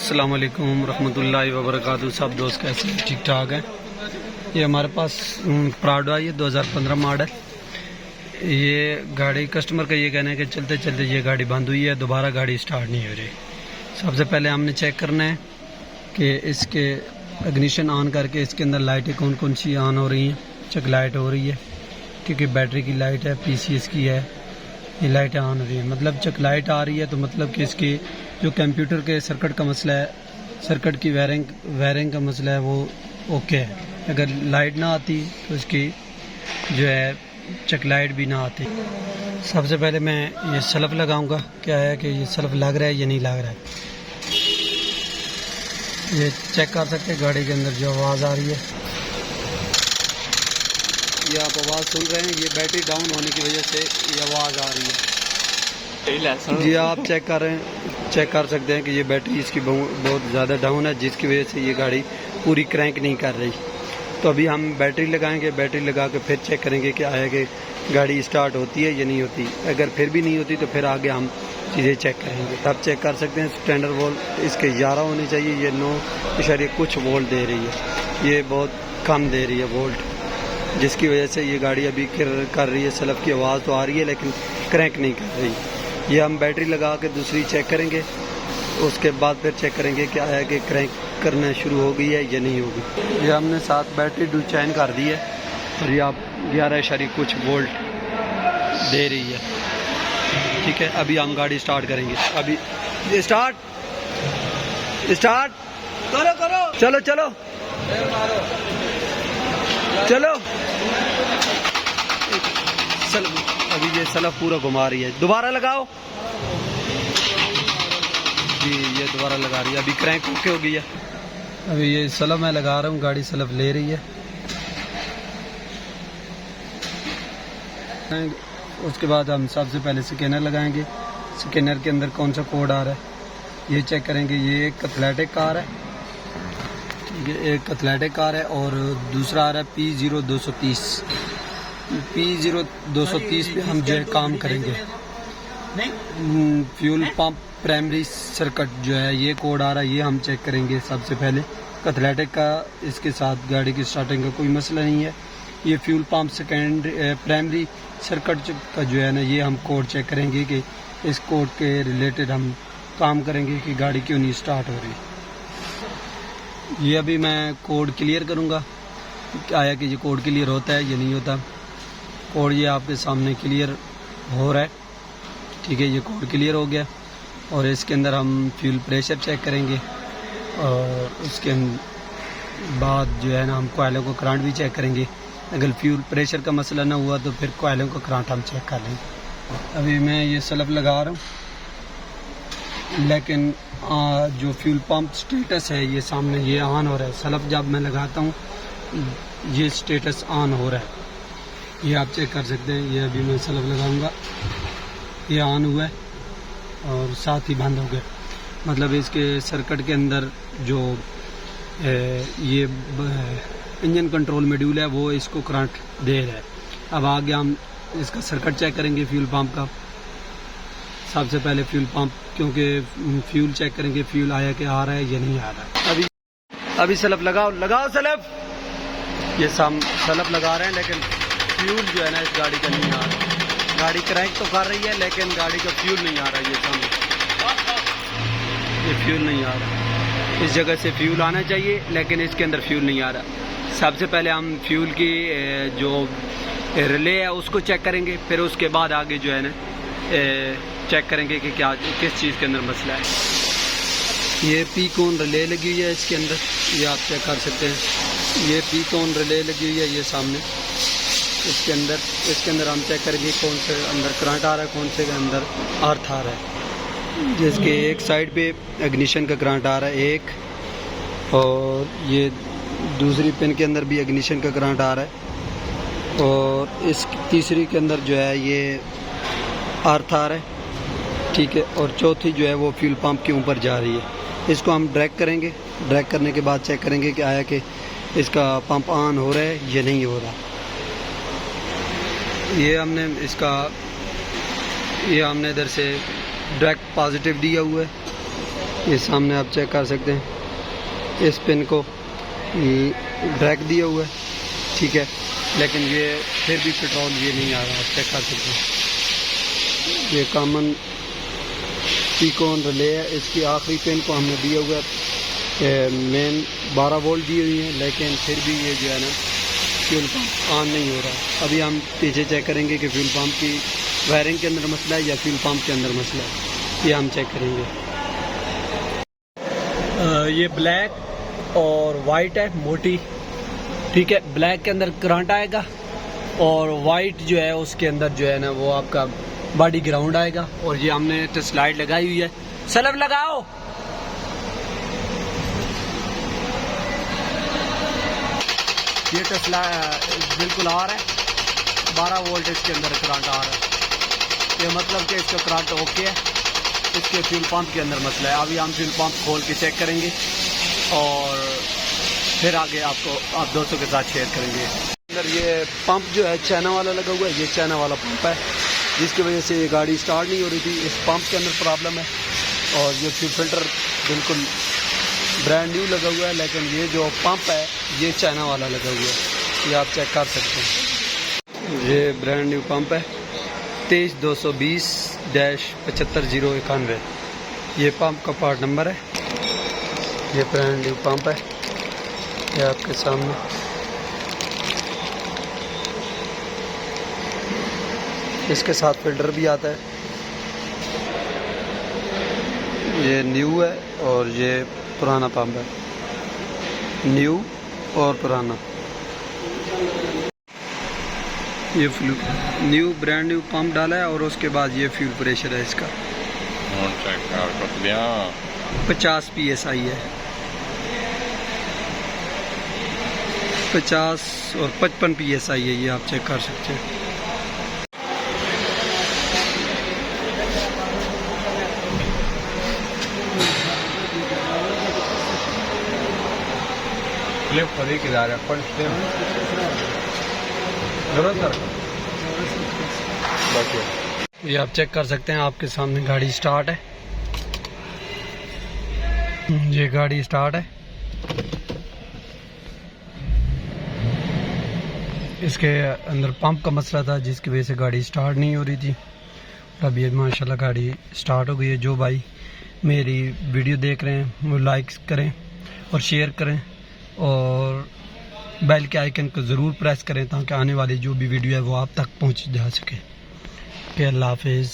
अस्सलाम वालेकुम रहमतुल्लाहि व बरकातहू। सब दोस्त कैसे हैं? ठीक ठाक हैं। ये हमारे पास प्राडो आई है, 2015 मॉडल। ये गाड़ी कस्टमर का ये कहना है कि चलते चलते ये गाड़ी बंद हुई है, दोबारा गाड़ी स्टार्ट नहीं हो रही। सबसे पहले हमने चेक करना है कि इसके इग्निशन ऑन करके इसके अंदर लाइटें कौन कौन सी ऑन हो रही हैं। चेक लाइट हो रही है क्योंकि बैटरी की लाइट है, PCS की है, ये लाइटें ऑन हो रही है। मतलब चेक लाइट आ रही है तो मतलब कि इसकी जो कंप्यूटर के सर्किट का मसला है, सर्किट की वायरिंग का मसला है, वो ओके है। अगर लाइट ना आती तो इसकी जो है चेक लाइट भी ना आती। सबसे पहले मैं ये सल्फ लगाऊंगा, क्या है कि ये सल्फ लग रहा है या नहीं लग रहा है। ये चेक कर सकते हैं गाड़ी के अंदर जो आवाज़ आ रही है, ये आप आवाज़ सुन रहे हैं, ये बैटरी डाउन होने की वजह से ये आवाज़ आ रही है। जी आप चेक कर सकते हैं कि ये बैटरी इसकी बहुत ज़्यादा डाउन है, जिसकी वजह से ये गाड़ी पूरी क्रैंक नहीं कर रही। तो अभी हम बैटरी लगाएंगे, बैटरी लगा के फिर चेक करेंगे कि आया कि गाड़ी स्टार्ट होती है या नहीं होती। अगर फिर भी नहीं होती तो फिर आगे हम चीज़ें चेक करेंगे। आप चेक कर सकते हैं स्टैंडर्ड वोल्ट इसके 11 होनी चाहिए, ये 9 कुछ वोल्ट दे रही है, ये बहुत कम दे रही है वोल्ट, जिसकी वजह से ये गाड़ी अभी कर रही है। सल्फ की आवाज़ तो आ रही है लेकिन क्रैंक नहीं कर रही। ये हम बैटरी लगा के दूसरी चेक करेंगे, उसके बाद फिर चेक करेंगे क्या है कि क्रैंक करना शुरू हो गई है या नहीं होगी। ये हमने साथ बैटरी डू चैन कर दी है और ये आप 11 कुछ वोल्ट दे रही है। ठीक है, अभी हम गाड़ी स्टार्ट करेंगे। अभी ये स्टार्ट करो चलो चलो चलो। अभी ये सल्फ पूरा घुमा रही है, दोबारा लगाओ जी, ये दोबारा लगा रही है। अभी क्रैंक ओके हो गई है। अभी ये सल्फ मैं लगा रहा हूँ, गाड़ी सल्फ ले रही है। उसके बाद हम सबसे पहले स्कैनर लगाएंगे। स्कैनर के अंदर कौन सा कोड आ रहा है ये चेक करेंगे। ये एक एथलेटिक कार है, ये एक एथलेटिक कार है और दूसरा आ रहा है P0230। P0230 पे हम जो है काम करेंगे। फ्यूल पंप प्राइमरी सर्किट जो है ये कोड आ रहा है, ये हम चेक करेंगे सबसे पहले। एथलेटिक का इसके साथ गाड़ी की स्टार्टिंग का कोई मसला नहीं है। ये फ्यूल पंप प्राइमरी सर्किट का जो है ना, ये हम कोड चेक करेंगे कि इस कोड के रिलेटेड हम काम करेंगे कि गाड़ी क्यों नहीं स्टार्ट हो रही। ये अभी मैं कोड क्लियर करूँगा, आया कि ये कोड क्लियर होता है या नहीं होता। कोड ये आपके सामने क्लियर हो रहा है। ठीक है, ये कोड क्लियर हो गया और इसके अंदर हम फ्यूल प्रेशर चेक करेंगे और उसके बाद जो है ना हम कोयलों को करंट भी चेक करेंगे। अगर फ्यूल प्रेशर का मसला ना हुआ तो फिर कोयलों का करंट हम चेक कर लेंगे। अभी मैं ये सल्फ लगा रहा हूँ, लेकिन जो फ्यूल पंप स्टेटस है ये सामने ये ऑन हो रहा है। सल्फ जब मैं लगाता हूँ ये स्टेटस ऑन हो रहा है, ये आप चेक कर सकते हैं। ये अभी मैं सल्फ लगाऊंगा, ये ऑन हुआ है और साथ ही बंद हो गया। मतलब इसके सर्किट के अंदर जो ये इंजन कंट्रोल मॉड्यूल है वो इसको करंट दे रहा है। अब आगे हम इसका सर्किट चेक करेंगे फ्यूल पंप का। सबसे पहले फ्यूल पंप, क्योंकि फ्यूल चेक करेंगे फ्यूल आया कि आ रहा है या नहीं आ रहा है। अभी सल्फ लगाओ सल्फ। ये सल्फ लगा रहे हैं लेकिन फ्यूल जो है ना इस गाड़ी का नहीं आ रहा। गाड़ी क्रैंक तो कर रही है लेकिन गाड़ी का फ्यूल नहीं आ रहा है। ये सामने ये फ्यूल नहीं आ रहा, इस जगह से फ्यूल आना चाहिए लेकिन इसके अंदर फ्यूल नहीं आ रहा। सबसे पहले हम फ्यूल की जो रिले है उसको चेक करेंगे, फिर उसके बाद आगे जो है ना चेक करेंगे कि किस चीज़ के अंदर मसला है। ये पीकॉन रिले लगी हुई है इसके अंदर, ये आप चेक कर सकते हैं। ये पीकॉन रिले लगी हुई है ये सामने इसके अंदर हम चेक करेंगे कौन से अंदर करंट आ रहा है, कौन से के अंदर अर्थ आ रहा है। जिसके एक साइड पे इग्निशन का करंट आ रहा है एक, और ये दूसरी पिन के अंदर भी इग्निशन का करंट आ रहा है, और इस तीसरी के अंदर जो है ये अर्थ आ रहा है। ठीक है, और चौथी जो है वो फ्यूल पंप के ऊपर जा रही है। इसको हम ड्रैग करेंगे, ड्रैग करने के बाद चेक करेंगे कि आया कि इसका पंप ऑन हो रहा है या नहीं हो रहा। ये हमने इधर से डायरेक्ट पॉजिटिव दिया हुआ है ये सामने आप चेक कर सकते हैं, इस पिन को ब्रेक दिया हुआ है, ठीक है, लेकिन ये फिर भी पेट्रोल ये नहीं आ रहा, आप चेक कर सकते हैं। ये कॉमन पीकॉन रिले है, इसकी आखिरी पिन को हमने दिया हुआ है, मेन 12 वोल्ट दी हुई है, लेकिन फिर भी ये जो है ना फ्यूल पम्प ऑन नहीं हो रहा। अभी हम पीछे चेक करेंगे कि फ्यूल पम्प की वायरिंग के अंदर मसला है या फ्यूल पम्प के अंदर मसला है, ये हम चेक करेंगे। ये ब्लैक और वाइट है, मोटी, ठीक है। ब्लैक के अंदर करंट आएगा और वाइट जो है उसके अंदर जो है ना वो आपका बॉडी ग्राउंड आएगा। और ये हमने टेस्ट लाइट लगाई हुई है, सलब लगाओ। ये टेस्ट बिल्कुल आ रहा है, 12 वोल्ट इसके अंदर करंट आ रहा है, ये मतलब कि इसका करंट ओके है। इसके फ्यूल पंप के अंदर मसला है। अभी हम फ्यूल पंप खोल के चेक करेंगे और फिर आगे आप दोस्तों के साथ शेयर करेंगे। अंदर ये पंप जो है चाइना वाला लगा हुआ है, ये चाइना वाला पंप है, जिसकी वजह से ये गाड़ी स्टार्ट नहीं हो रही थी। इस पंप के अंदर प्रॉब्लम है। और ये फ्यूल फिल्टर बिल्कुल ब्रांड न्यू लगा हुआ है, लेकिन ये जो पंप है ये चाइना वाला लगा हुआ है, ये आप चेक कर सकते हैं। ये ब्रांड न्यू पंप है, 23-220-75091, ये पंप का पार्ट नंबर है। ये ब्रांड न्यू पंप है, ये आपके सामने। इसके साथ फिल्टर भी आता है। ये न्यू है और ये पुराना पंप है, न्यू और पुराना। ये न्यू ब्रांड न्यू पंप डाला है और उसके बाद ये फ्यूल प्रेशर है इसका 50 PSI है, 50 और 55 PSI है, ये आप चेक कर सकते हैं। ये आप चेक कर सकते हैं, आपके सामने गाड़ी स्टार्ट है, ये गाड़ी स्टार्ट है। इसके अंदर पंप का मसला था जिसकी वजह से गाड़ी स्टार्ट नहीं हो रही थी। अब ये माशाल्लाह गाड़ी स्टार्ट हो गई है। जो भाई मेरी वीडियो देख रहे हैं वो लाइक करें और शेयर करें और बेल के आइकन को ज़रूर प्रेस करें ताकि आने वाली जो भी वीडियो है वो आप तक पहुंच जा सके। अल्लाह हाफिज़।